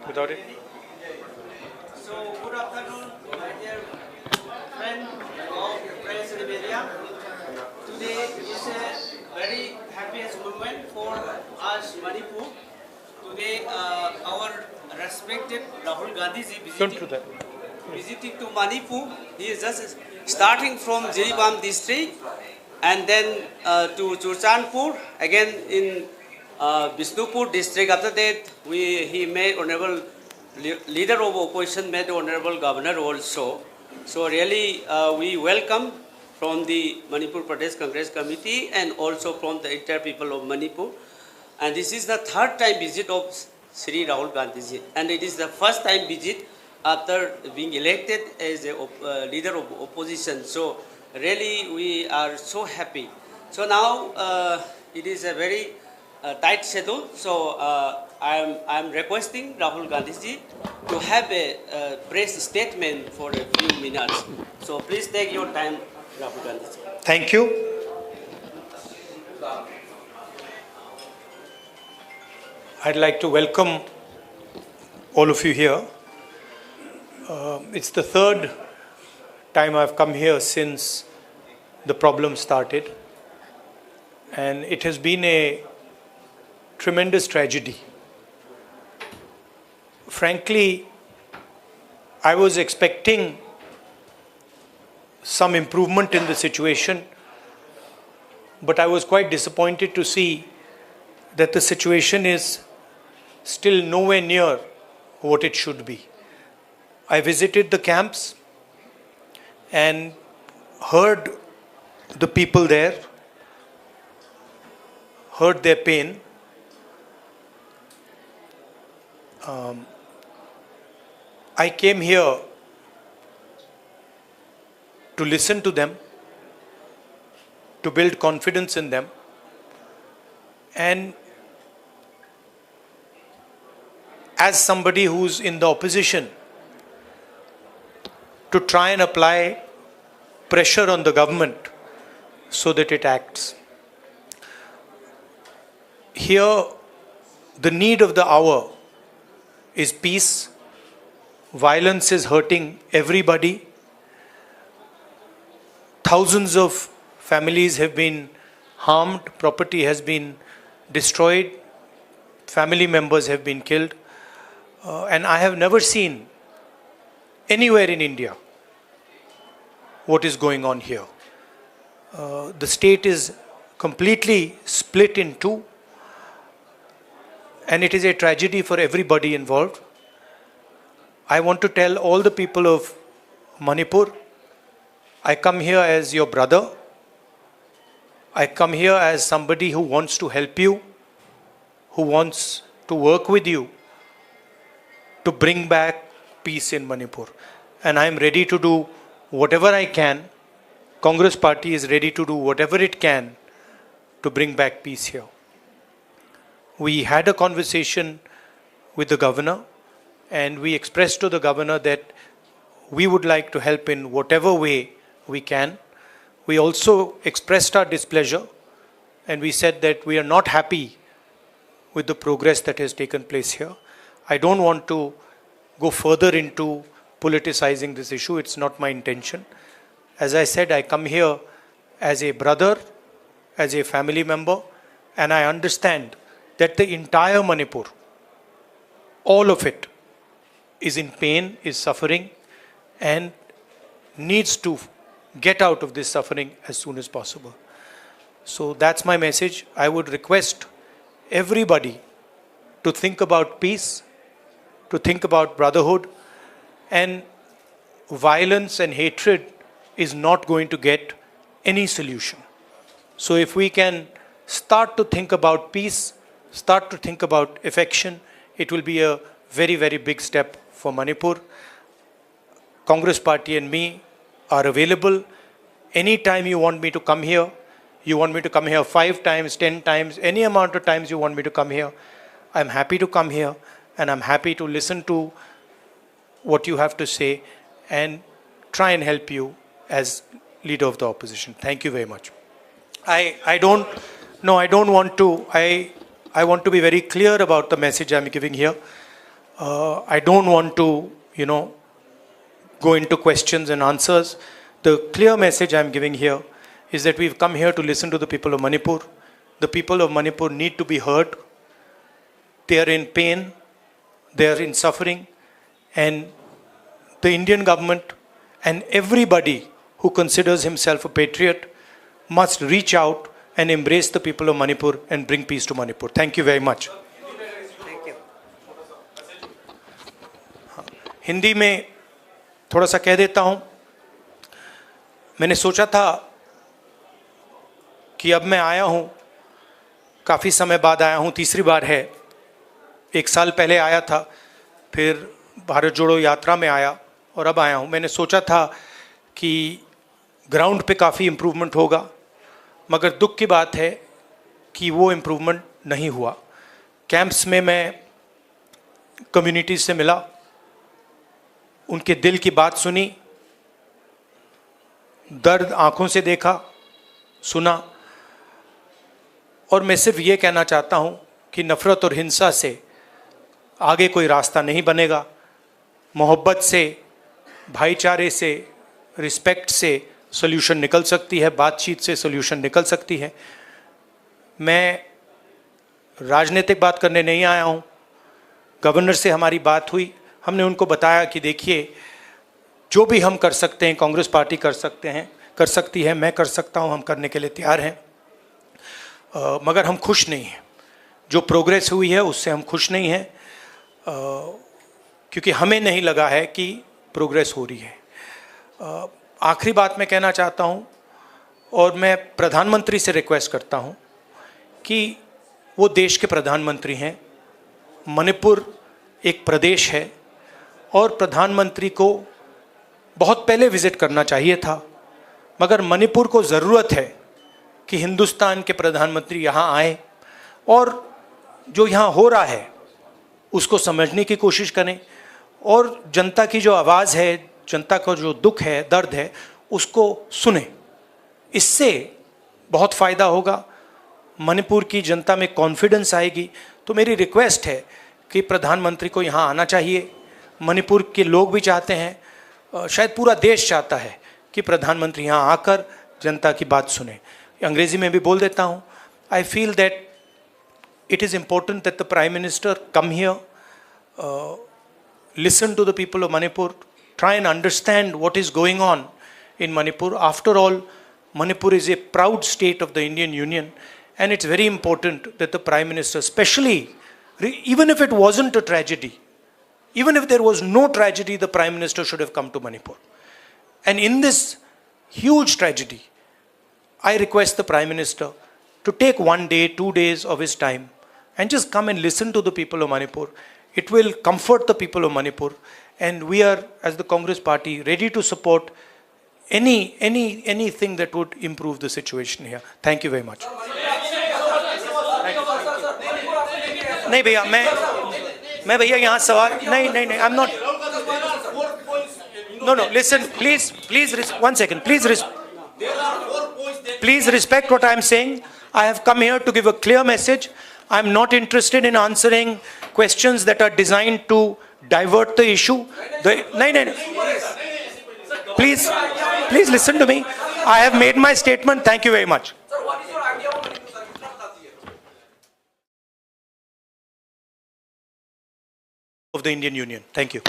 Without it? So, good afternoon, my dear friend of the press and media. Today is a very happiest moment for us, Manipur. Today, our respected Rahul Gandhi ji Don't do that. visiting to Manipur. He is just starting from Jiribam district and then to Churchandpur, again in Bishnupur district. After that, he made honorable leader of opposition, made honorable governor also. So really, we welcome from the Manipur Pradesh Congress Committee and also from the entire people of Manipur. And this is the third time visit of Sri Rahul Gandhi ji, and it is the first time visit after being elected as a leader of opposition. So really, we are so happy. So now it is a very tight schedule. So I am requesting Rahul Gandhi ji to have a press statement for a few minutes. So please take your time, Rahul Gandhi ji. Thank you. I'd like to welcome all of you here. It's the third time I've come here since the problem started, and it has been a tremendous tragedy. Frankly, I was expecting some improvement in the situation, but I was quite disappointed to see that the situation is still nowhere near what it should be. I visited the camps and heard the people there, heard their pain. I came here to listen to them, to build confidence in them, and as somebody who's in the opposition, to try and apply pressure on the government so that it acts. Here, the need of the hour is peace. Violence is hurting everybody. Thousands of families have been harmed, property has been destroyed, family members have been killed. And I have never seen anywhere in India what is going on here. The state is completely split in two, and it is a tragedy for everybody involved. I want to tell all the people of Manipur, I come here as your brother. I come here as somebody who wants to help you, who wants to work with you to bring back peace in Manipur. And I am ready to do whatever I can. Congress Party is ready to do whatever it can to bring back peace here. We had a conversation with the governor, and we expressed to the governor that we would like to help in whatever way we can. We also expressed our displeasure, and we said that we are not happy with the progress that has taken place here. I don't want to go further into politicizing this issue. It's not my intention. As I said, I come here as a brother, as a family member, and I understand that the entire Manipur, all of it, is in pain, is suffering, and needs to get out of this suffering as soon as possible. So that's my message. I would request everybody to think about peace, to think about brotherhood, and violence and hatred is not going to get any solution. So if we can start to think about peace, start to think about affection, it will be a very, very big step for Manipur. Congress Party and me are available. Anytime you want me to come here, you want me to come here 5 times, 10 times, any amount of times you want me to come here, I'm happy to come here, and I'm happy to listen to what you have to say and try and help you as leader of the opposition. Thank you very much. I don't want to, I want to be very clear about the message I'm giving here. I don't want to, go into questions and answers. The clear message I'm giving here is that we've come here to listen to the people of Manipur. The people of Manipur need to be heard. They are in pain, they are in suffering, and the Indian government and everybody who considers himself a patriot must reach out and embrace the people of Manipur and bring peace to Manipur. Thank you very much. Thank you. Hindi में थोड़ा सा कह देता हूँ. मैंने सोचा था कि अब मैं आया हूँ, काफ़ी समय बाद आया हूँ, तीसरी बार है. 1 साल पहले आया था, फिर भारत जोड़ो यात्रा में आया और अब आया हूँ. मैंने सोचा था कि ग्राउंड पे काफ़ी इम्प्रूवमेंट होगा, मगर दुख की बात है कि वो इम्प्रूवमेंट नहीं हुआ. कैंप्स में मैं कम्युनिटीज से मिला, उनके दिल की बात सुनी, दर्द आंखों से देखा, सुना, और मैं सिर्फ ये कहना चाहता हूँ कि नफ़रत और हिंसा से आगे कोई रास्ता नहीं बनेगा. मोहब्बत से, भाईचारे से, रिस्पेक्ट से सॉल्यूशन निकल सकती है, बातचीत से सॉल्यूशन निकल सकती है. मैं राजनीतिक बात करने नहीं आया हूँ. गवर्नर से हमारी बात हुई, हमने उनको बताया कि देखिए, जो भी हम कर सकते हैं, कांग्रेस पार्टी कर सकती है, मैं कर सकता हूँ, हम करने के लिए तैयार हैं. मगर हम खुश नहीं हैं. जो प्रोग्रेस हुई है उससे हम खुश नहीं हैं, क्योंकि हमें नहीं लगा है कि प्रोग्रेस हो रही है. आखिरी बात मैं कहना चाहता हूँ, और मैं प्रधानमंत्री से रिक्वेस्ट करता हूँ कि वो देश के प्रधानमंत्री हैं. मणिपुर एक प्रदेश है और प्रधानमंत्री को बहुत पहले विज़िट करना चाहिए था, मगर मणिपुर को ज़रूरत है कि हिंदुस्तान के प्रधानमंत्री यहाँ आए और जो यहाँ हो रहा है उसको समझने की कोशिश करें, और जनता की जो आवाज़ है, जनता का जो दुख है, दर्द है, उसको सुने. इससे बहुत फ़ायदा होगा, मणिपुर की जनता में कॉन्फिडेंस आएगी. तो मेरी रिक्वेस्ट है कि प्रधानमंत्री को यहाँ आना चाहिए. मणिपुर के लोग भी चाहते हैं, शायद पूरा देश चाहता है कि प्रधानमंत्री यहाँ आकर जनता की बात सुने. अंग्रेज़ी में भी बोल देता हूँ. I feel that it is important that the Prime Minister come here, listen to the people of Manipur, try and understand what is going on in Manipur. After all, Manipur is a proud state of the Indian Union, and it's very important that the Prime Minister, especially, even if it wasn't a tragedy, even if there was no tragedy, the Prime Minister should have come to Manipur. And in this huge tragedy, I request the Prime Minister to take 1 day, 2 days of his time and just come and listen to the people of Manipur. It will comfort the people of Manipur, and we are, as the Congress Party, ready to support anything that would improve the situation here. Thank you very much. नहीं भैया, मैं भैया यहाँ सवाल नहीं, I'm not. No, listen, please, 1 second, please respect what I'm saying. I have come here to give a clear message. I'm not interested in answering questions that are designed to divert the issue. No. Please listen to me. I have made my statement. Thank you very much. Of the Indian Union. Thank you.